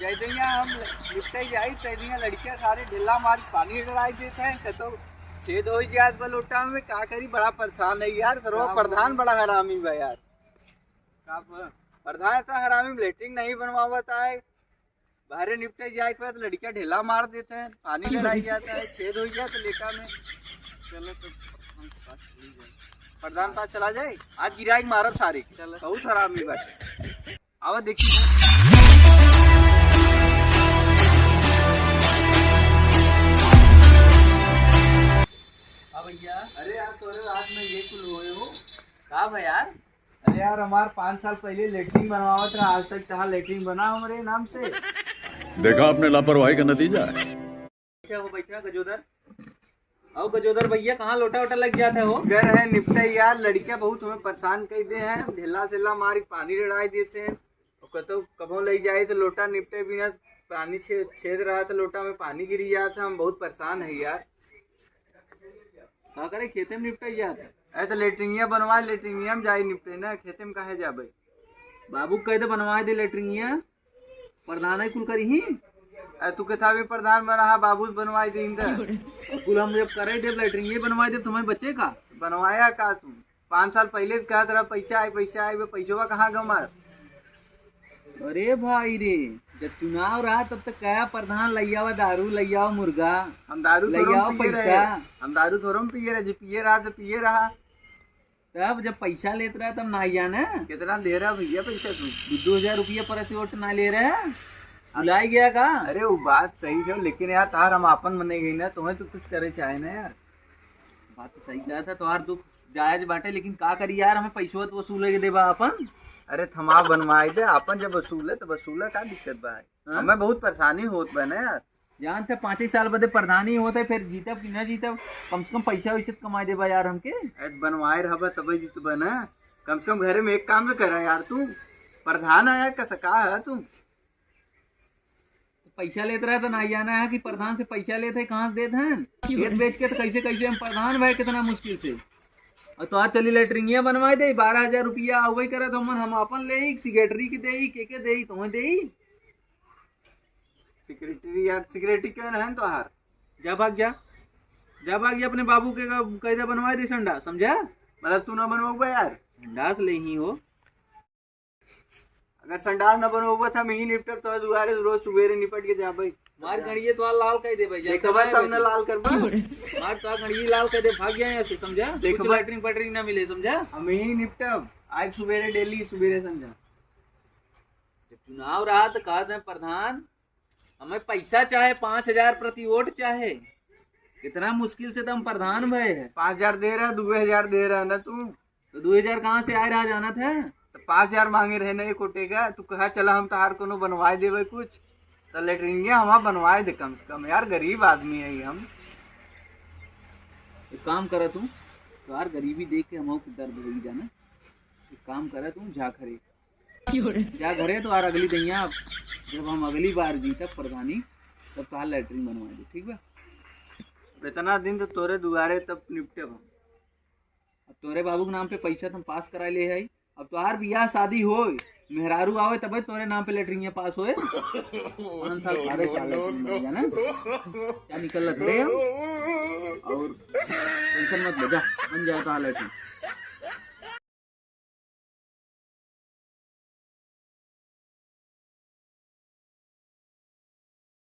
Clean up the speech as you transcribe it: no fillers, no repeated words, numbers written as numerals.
जैदिया हम निपटे जाई तैदिया लड़कियां सारे ढिल्ला मार पानी डराई देते हैं तो छेद हो जात बल उठा में का करी बड़ा परेशान है यार। सर्व प्रधान बड़ा हरामी बा यार। प्रधान इतना हरामी लेटरिंग नहीं बनवाता है। बाहर निपटे जाए के बाद लड़कियां ढिल्ला मार देते हैं, पानी डराई जाता है, छेद हो जाए तो लेटा में। चलो तो हम प्रधान पास चला जाए, आज गिराई मारब सारी। बहुत हरामी बात। आवा देखिए भैया। अरे यार तोरे रात में ये कुल हुए हो का भाई यार? अरे यार हमारे 5 साल पहले लेटरिन बनवावत रहा, आज तक कहाँ लेटरिन बना हमारे नाम से। देखा आपने लापरवाही का नतीजा है। बैठा गजोदर। आओ गजोदर भैया, कहाँ लोटा वोटा लग जाता है हो? घर है निपटे यार, लड़कियां बहुत हमें परेशान कर दे हैं, ढेला सेला मारी पानी डराई देते हैं। तो कभों ले जाए तो लोटा निपटे बिना पानी छेद रहा था, लोटा में पानी गिरी जाता, हम बहुत परेशान है यार। का करे खेते में निपटे जाता है तो लेटरिंगिया बनवा, लेटरिंगिया में जाए निपटे ना, खेते में काहे जाबे? बाबू कह दे बनवा दे लेटरिंगिया, प्रधान ही कुल करी ही। तू कथा भी प्रधान बना, बाबू बनवाई दे कुल। हम जब करे दे लेटरिंगिया बनवाई दे, तुम्हें बचे का बनवाया का? तुम 5 साल पहले कहा तेरा पैसा आए पैसा कहाँ गमा? अरे भाई रे, जब चुनाव रहा तब तक क्या प्रधान लैयावा दारू, लैयावा मुर्गा, हम दारू लैयावा पैसा, हम दारू थोड़ा पिए रहे, पिए रहा तो पिए रहा। तब जब पैसा लेते रहा तब ना ना कितना दे रहा भैया पैसा? तू 2,000 रुपया प्रति वोट ना ले रहे, बुलाई गया का? अरे वो बात सही है, लेकिन यार तार हम आपन बने गई ना, तुम्हें तो कुछ करे चाहे ना यार। बात तो सही कहा था, तुम्हार दुख जायज बाटे, लेकिन का करी यार, हमें पैसा तो वसूले के देबा अपन। अरे थमा बनवाए दे अपन, जब वसूले तो वसूले, का दिक्कत बा? हमें बहुत परेशानी होत बा ना यार। जानते 5 साल बदे प्रधानी होते, फिर जीतब कि न जीतब, कम से कम पैसा वैसे कमाई देबा यार हमके। बनवाए रहा तब जीतबा ना, कम से कम घरे में एक काम तो करा यार। तू प्रधान आया का सका है तू? पैसा लेते रहे तो नहीं आना है कि प्रधान से पैसा लेते कहाँ से देते हैं? खेत बेच के तो कैसे हम प्रधान भाई कितना मुश्किल से। और तो आज चली लेटरिंगिया बनवाए दे, 12,000 रुपया वही करे तो हम अपन ले सिक्रेटरी की दे के दे, तुम्हें दे सिक्रेटरी यार। सिक्रेटरी क्यों है तो हार जा भाग गया अपने बाबू के कैदा बनवाए दे संडा, समझा? मतलब तू ना बनवा यार, संडास ले ही हो। अगर संडास न बनवा था मैं ही निपटब तो दुआरे रोज सुबेरे निपट के जा भाई। मार गणिये तो लाल कह दे भाई, देखबा तब न लाल करबा। मार तो गणिये लाल कह दे, भाग गया यहाँ से, समझा? देखो लैटरिन पटरिंग ना मिले, समझा? हम ही निपटब आज सुबेरे, डेली सुबेरे, समझा? जब चुनाव रहा तो कहा था प्रधान हमें पैसा चाहे 5,000 प्रति वोट चाहे, कितना मुश्किल से तुम प्रधान भय है। 5,000 दे रहा, 2,000 दे रहा ना तू, तो 2,000 कहाँ से आए रहा जाना था? तो 5,000 मांगे रहे ना कोटेगा। तू कहा चला हम तार को बनवाए देवे कुछ, तो लेटरिंगिया हम बनवाए दे कम से कम यार, गरीब आदमी है हम। एक काम करा तू, तो यार गरीबी देख के हम दर्द हो जाना। एक काम करा तू, जा घरे तो यार अगली दैया जब हम अगली बार जीता प्रधानी तब तो लेटरिन बनवा दे, ठीक है? इतना दिन तो तोरे दुआरे तब निपटे हम। अब तोरे बाबू के नाम पे पैसा तुम पास करा ले है, अब तोहार बियाह शादी हो, मेहरारू आवे तब तोरे नाम पे लेटरिन पास होए। 5 साल बाद जाना क्या निकल लग रहे और टेंशन मत ले, जा बन जाए तो लेटरिन।